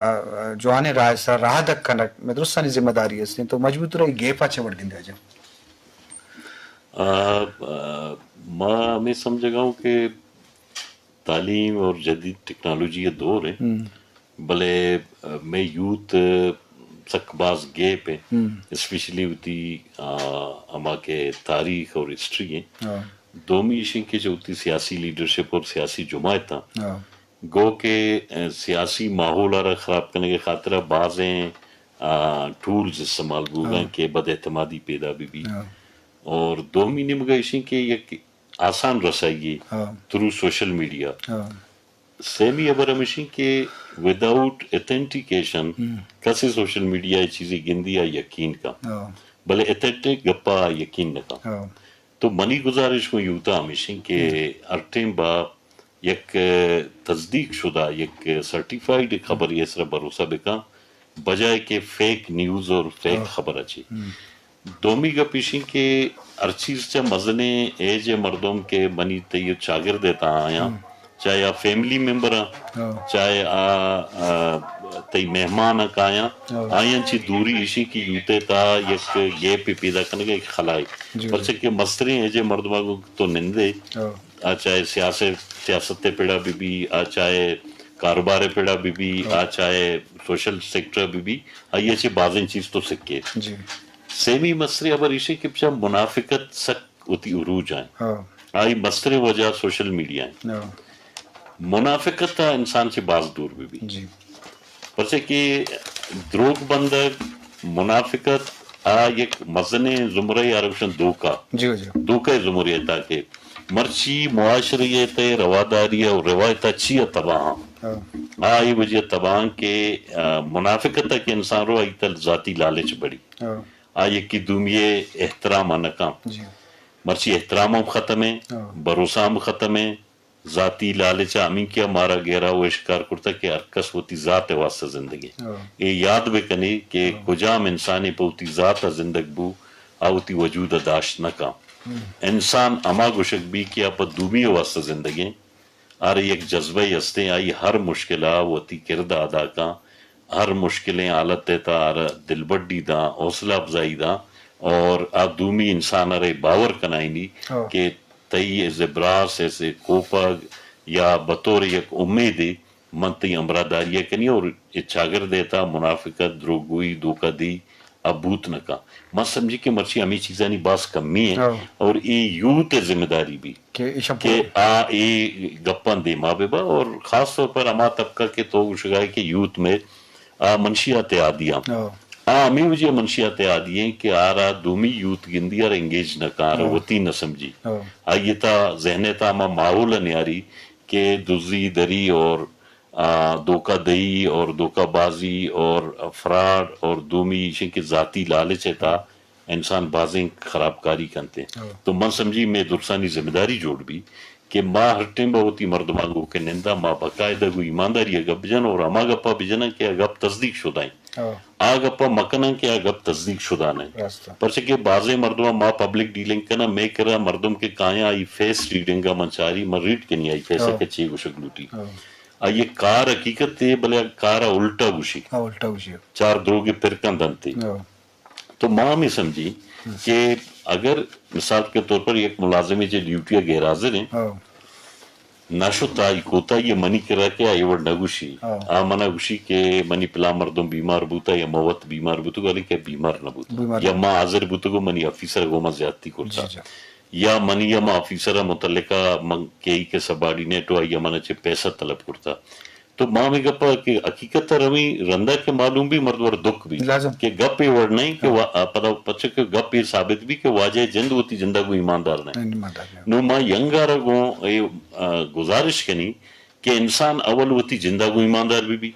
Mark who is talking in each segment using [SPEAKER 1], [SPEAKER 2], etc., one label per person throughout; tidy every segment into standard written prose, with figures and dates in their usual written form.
[SPEAKER 1] جوان راہ دکھنا میں درستانی ذمہ داری ہے تو مجبوط رہی گے پاچھے بڑھ گندے جا
[SPEAKER 2] میں ہمیں سمجھے گا ہوں کہ تعلیم اور جدید ٹیکنالوجی یہ دور ہے بھلے میں یوتھ سک باز گے پہ اسپیشلی ہوتی اما کے تاریخ اور ہسٹری ہیں دومی اشیں کے جو ہوتی سیاسی لیڈرشپ اور سیاسی جماعت گو کہ سیاسی ماحول اور خراب کرنے کے خاطر بعضیں ٹولز استعمال گوگا کہ بد اعتمادی پیدا بھی اور دومی نے مگا اشیں کہ یک آسان رسائی تھرو سوشل میڈیا سیمی ابر ہمیشہ کہ وداؤٹ اتھینٹیکیشن کسی سوشل میڈیا یہ چیزیں گندی یا یقین کا بلے اتھینٹک گپا یقین نہ کا تو منی گزارش کو یوتا ہمیشہ کہ ارٹیم با یک تصدیق شدہ یک سرٹیفائیڈ خبر یہ سر بھروسہ بکا بجائے کہ فیک نیوز اور فیک خبر اچھی دومی گپ پیشی کہ ہر چیز چا مزنے ایج مردم کے منی تیو چاگر دیتا آیا چاہے آ فیملی ممبر چاہے تی مہمان آیا آئین چی دوری ایشی کی یوتے تا یک یہ پی پیدا کرنے کا ایک خلائی پرچہ کہ مستری ایجے مردمہ کو تو نندے چاہے سیاست پیڑا بھی چاہے کاروبار پیڑا بھی چاہے سوشل سیکٹر بھی آئیے چی بازن چیز تو سکے سیمی مصری ابر ایشی کہ پچھا منافقت سک ہوتی عروج آئیں آئی مصری وجہ سوشل میڈیا ہیں منافقت تا انسان سے باز دور بھی پرچہ کہ دروگ بندر منافقت یک مزنے زمرے عربشن دوکہ زمرے تاکہ مرچی معاشریت رواداری اور روایت اچھی تباہ آئی وجہ تباہ کے منافقت کے انسان رو آئی تل ذاتی لالچ بڑی آئی کی دومیے احترام نکام مرچی احترام ختم ہے بھروسہ ختم ہے ذاتی لالچ امین کیا مارا گہرا وہ اشکار کرتا کہ ارکس ہوتی ذات واسطہ زندگی یہ یاد بکنی کہ کجام انسانی پوتی ذات زندگ بو آوتی وجود داشت نکام انسان اما گشک بھی کیا پا دومی واسطہ زندگی آرے ایک جذبہ ہستے آئی ہر مشکلہ وتی کردہ ادا کا ہر مشکلیں حالت دیتا آرہ دل بڑی دا حوصلہ افزائی دا اور دومی انسان آرے باور کنائنی کہ تئی زبراس ایسے کوپگ یا بطور یک امیدی منتی امراداری کنی اور چاگر دیتا منافقت دروگوئی دوکہ دی ابوت نکا میں سمجھی کہ مرچی ہمیں چیزانی باس کمی ہیں اور یہ یوت ذمہ داری بھی کہ گپن دے ماں بے با اور خاص طور پر اما طبقہ کے تو شگائے کہ یوت میں منشیات عادیاں ہمیں وجہ منشیات عادی ہیں کہ آرہ دومی یوت گندی اور انگیج نہ کار وطی نہ سمجھی آئیے تا ذہنے تا ہما ماحول نیاری کہ دزی دری اور دوکہ دہی اور دوکہ بازی اور فراڈ اور دومی اشیں کے ذاتی لالچ تا انسان بازیں خراب کاری کنتے تو من سمجھی میں درسانی ذمہ داری جوڑ بھی کہ ماں ہر ٹیم ہوتی مردمانگو کے نندہ ماں باقاعدہ کو ایمانداری اگپ بجن اور اما گپا بجن کہ اگپ تصدیق شدہ ہیں آگپا مکنن کہ اگپ تصدیق شدہ نہیں پرچہ کہ بعضے مردمہ ماں پبلک ڈیلنگ کنا میں کرا مردم کے کائیں آئی فیس ریڈنگا منچاری میں ریڈ کنی آئی فیسا کچھے گوشک لوٹی یہ کار حقیقت تے بلے کارا الٹا گوشی چار دروگے پرکن دنتے تو ماں میں سمجھی کہ اگر مثال کے طور پر ایک ملازمی جو ڈیوٹیاں غیر حاضر ہیں ناشتا کوتا یہ منی کرا کہ آئی وڑ نگوشی منا گوشی کہ منی پلا مردم بیمار بوتا یا موت بیمار بوتا گا کہ بیمار نہ بوتا یا ماں حاضر بوتا گا منی افیسر گو ماں زیادتی کرتا یا منی یا ماں افیسر متعلقہ کئی کے سباڑی نیٹو آئی یا منا چھے پیسہ طلب کرتا تو ماں میں گپا کہ حقیقت روی رندہ کے معلوم بھی مردور دکھ بھی کہ گپ یہ وڑ نہیں کہ پچھے کہ گپ یہ ثابت بھی کہ واجہ جند ہوتی جندہ کو ایماندار نہیں نو ماں ینگارہ گو گزارش کنی کہ انسان اول ہوتی جندہ کو ایماندار بھی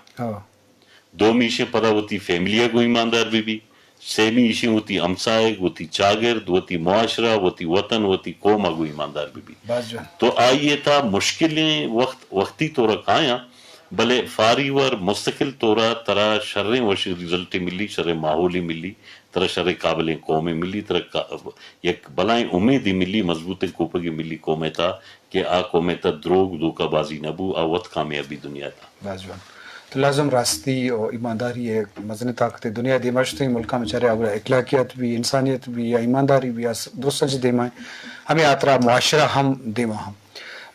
[SPEAKER 2] دومی ایشیں پدا ہوتی فیملیہ کو ایماندار بھی سیمی ایشیں ہوتی امسائے ہوتی چاگرد ہوتی معاشرہ ہوتی وطن ہوتی قوم کو ایماندار بھی تو آئیے تا مشکلیں وقتی تو رکھایا بلے فاری ور مستقل طورا ترا شریں وش رزلٹیں ملی شریں ماحولی ملی ترا شریں قابلیں قومیں ملی ترا یک بلائیں امیدی ملی مضبوط کوپگی ملی قومیں تا کہ آ قومیں تا دروگ دوکہ بازی نبو آوت کامیابی دنیا تا
[SPEAKER 1] تو لازم راستی اور ایمانداری ہے مزن طاقت دنیا دے مشتی ملکہ میں چرے اگر اخلاقیت بھی انسانیت بھی یا ایمانداری بھی دوسرا جی دیمائیں ہمیں آترا معاشرہ ہم دیما ہم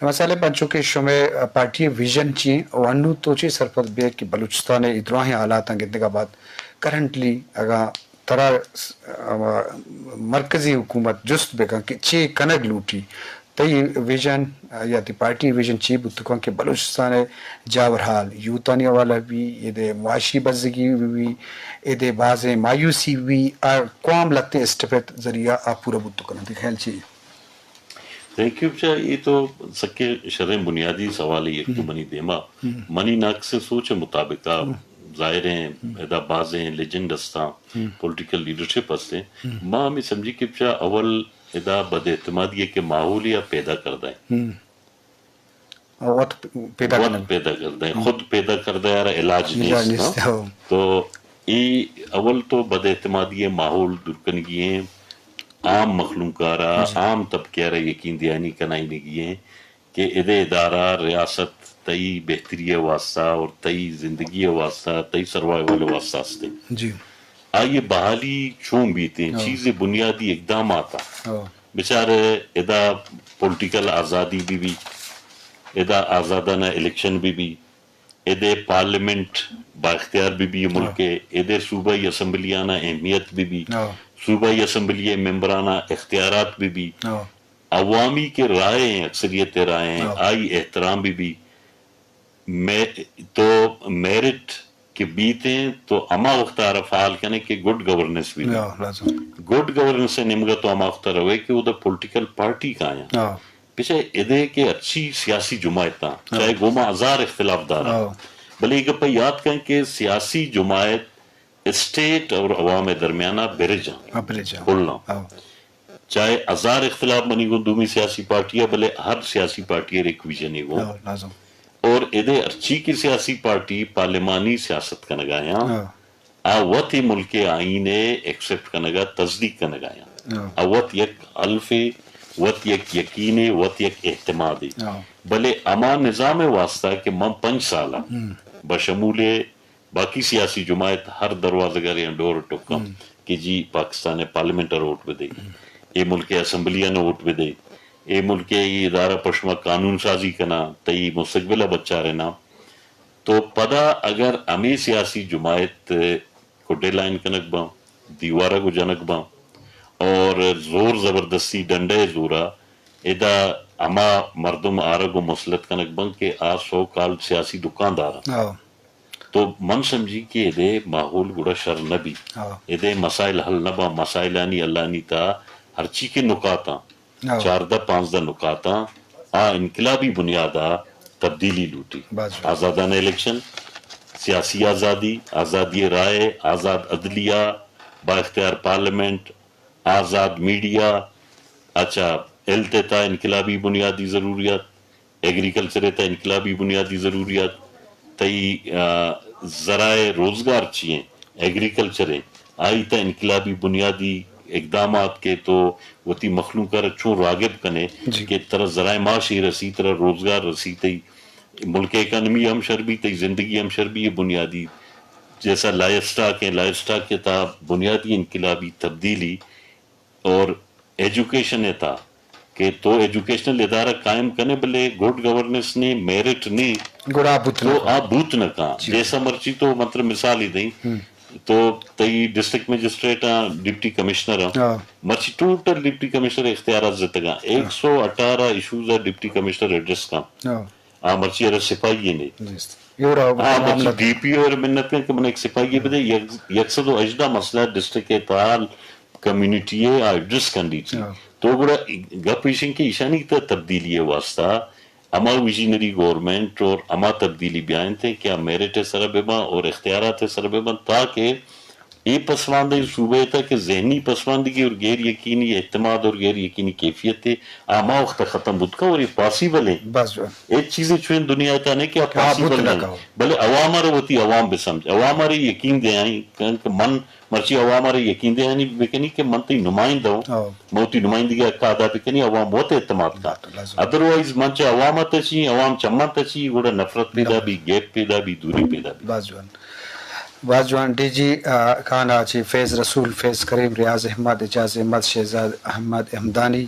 [SPEAKER 1] مسئلے بن چکے شمع پارٹی ویژن چی وانو تو چی سرپت بے کہ بلوچستان ادراہیں حالات ہیں گدنے کا بعد کرنٹلی اگر ترا مرکزی حکومت جست بے کہ چی کنگ لوٹی تی ویژن یا تی پارٹی ویژن چی بتکن کہ بلوچستان جاور حال یوتانی والا بھی یہ دے معاشی بزگی بھی یہ دے بعض مایوسی بھی قوام لگتے استفت ذریعہ آپ پورا بتکن تی خیال چیئے
[SPEAKER 2] تھینک یو شاہ یہ تو سکے شرح بنیادی سوال ہے ایک تو منی دیما منی ناقص سوچ مطابق ظاہر ہیں ادا بازیں لیجنڈ ہستا پولیٹیکل لیڈرشپ ہستے ماں ہمیں سمجھی کہ شاہ اول ادا بد اعتمادی کے ماحول یا پیدا کردہ ہے
[SPEAKER 1] وقت پیدا
[SPEAKER 2] کردہ ہے خود پیدا کردہ ہے علاج نہیں تو ای اول تو بد اعتمادی ماحول درکنگی ہیں عام مخلوقارا عام طبقے یقین دہانی کنائی نگی ہیں کہ ادے ادارہ ریاست تئی بہتری واسطہ اور تئی زندگی واسطہ تئی سروائیول واسطہ ہستے
[SPEAKER 1] جی
[SPEAKER 2] آئیے بحالی چون بیتے ہیں چیز بنیادی اقدامات بیچارے ادا پولیٹیکل آزادی بھی ادا آزادانہ الیکشن بھی ادے پارلیمنٹ با اختیار بھی ملک ادے صوبائی اسمبلیانہ اہمیت بھی صوبائی اسمبلی ممبرانہ اختیارات بھی عوامی کے رائے ہیں اکثریت رائے ہیں آئی احترام بھی تو میرٹ کے بیتے ہیں تو اما وقت فعال کہنے کہ گڈ گورننس بھی گڈ گورننس سے نمگا تو اما وقت روے کہ وہ دا پولیٹیکل پارٹی کا ہے پیچھے ادے کے اچھی سیاسی جماعتاں چاہے گوما ہزار اختلاف دارا بلے ایک پہ یاد کریں کہ سیاسی جماعت اسٹیٹ اور عوام درمیانہ برج کھولنا چاہے ہزار اختلاف منی گو دومی سیاسی پارٹی ہے بلے ہر سیاسی پارٹی ایک ویژن ہے گو اور ادے ارچی کی سیاسی پارٹی پارلیمانی سیاست کا نگایا آوت ملک آئین ایکسپٹ کا نگا تصدیق کا نگایا آوت یک الف وط یک یقین وط یک احتماد بلے اما نظام واسطہ کہ من 5 سالہ بشمول باقی سیاسی جماعت ہر دروازہ گر یا ڈور ٹکم کہ جی پاکستان پارلیمنٹر ووٹ پہ دے اے ملک اسمبلیاں نے ووٹ پہ دے اے ملک ای ادارہ پشمہ قانون سازی کنا تئی مستقبلہ بچہ رہنا تو پدا اگر امی سیاسی جماعت کو ڈے لائن کنک باں دیوارہ کو جنک باں اور زور زبردستی ڈنڈے زورا ادا اما مردم آرگ و مسلط کنک بن کے 100 کال سیاسی دکاندار تو من سمجھی کہ ادے ماحول گڑا شر نبی ادے مسائل حل نبا مسائلانی اللہ نیتا ہر چی کے نکاتا 4-5 نکاتا انقلابی بنیادہ تبدیلی لوٹی آزادانہ الیکشن سیاسی آزادی آزادی رائے آزاد عدلیہ با اختیار پارلیمنٹ آزاد میڈیا اچھا التتا انقلابی بنیادی ضروریات ایگریکلچر تا انقلابی بنیادی ضروریات تئی ذرائع روزگار چیئیں ایگریکلچر آئی تا انقلابی بنیادی اقدامات کے تو وہ تی مخلوق کا رچوں راغب کنے کہ طرح ذرائع معاشی رسی طرح روزگار رسی تی ملک اکانومی ہم شربی تی زندگی ہم شربی یہ بنیادی جیسا لائف سٹاک کے تا بنیادی انقلابی تبدیلی اور ایجوکیشن تھا کہ تو ایجوکیشنل ادارہ قائم کرنے بلے گڈ گورننس نے میرٹ نے تو آپ بوت نہ کہاں جیسا مرچی تو مطلب مثال ہی دیں تو تئی ڈسٹرکٹ مجسٹریٹ ڈپٹی کمشنر مرچی ٹوٹل ڈپٹی کمشنر اختیارات زتگاں 118 ایشوز ڈپٹی کمشنر ایڈریس کا مرچی ارہ سپاہی نہیں مرچی ڈی پی او منت کہ من ایک سپاہی بدے 118 مسئلہ ڈسٹرکٹ اتحال کمیونٹی ایڈریس کرنی تھی تو بڑا گپ ایشن کی ایشانی تا تبدیلی واسطہ اما ویژنری گورنمنٹ اور اما تبدیلی بیان تھے کیا میرٹ سربیما اور اختیارات سربیما تاکہ یہ پسماندگی صوبے تھا کہ ذہنی پسماندگی اور غیر یقینی اعتماد اور غیر یقینی کیفیت آما وقت ختم بود کا اور یہ پاسیبل ہے
[SPEAKER 1] بس جو
[SPEAKER 2] ایک چیزیں چھوئیں دنیا تا نہیں کہ
[SPEAKER 1] کہ آپ
[SPEAKER 2] پاسیبل
[SPEAKER 1] مطلق
[SPEAKER 2] نہیں
[SPEAKER 1] ہو.
[SPEAKER 2] بلے عوامر ہوتی عوام بے سمجھ عوامر یقین دے آئیں کہ من مرچی عوامر یقین دے آئیں بکنی کہ من تی نمائندہ ہوں
[SPEAKER 1] او
[SPEAKER 2] موتی نمائندگی اکا ادا بکنی عوام بہت اعتماد کا
[SPEAKER 1] لازم.
[SPEAKER 2] ادروائز من چا عوامت اچھی عوام چمت اچھی گوڑا نفرت پیدا بھی گیپ پیدا بھی دوری پیدا بھی
[SPEAKER 1] بعض جوان ڈی جی کانا چی فیض رسول فیض کریم ریاض احمد اجاز احمد شہزاد احمد احمدانی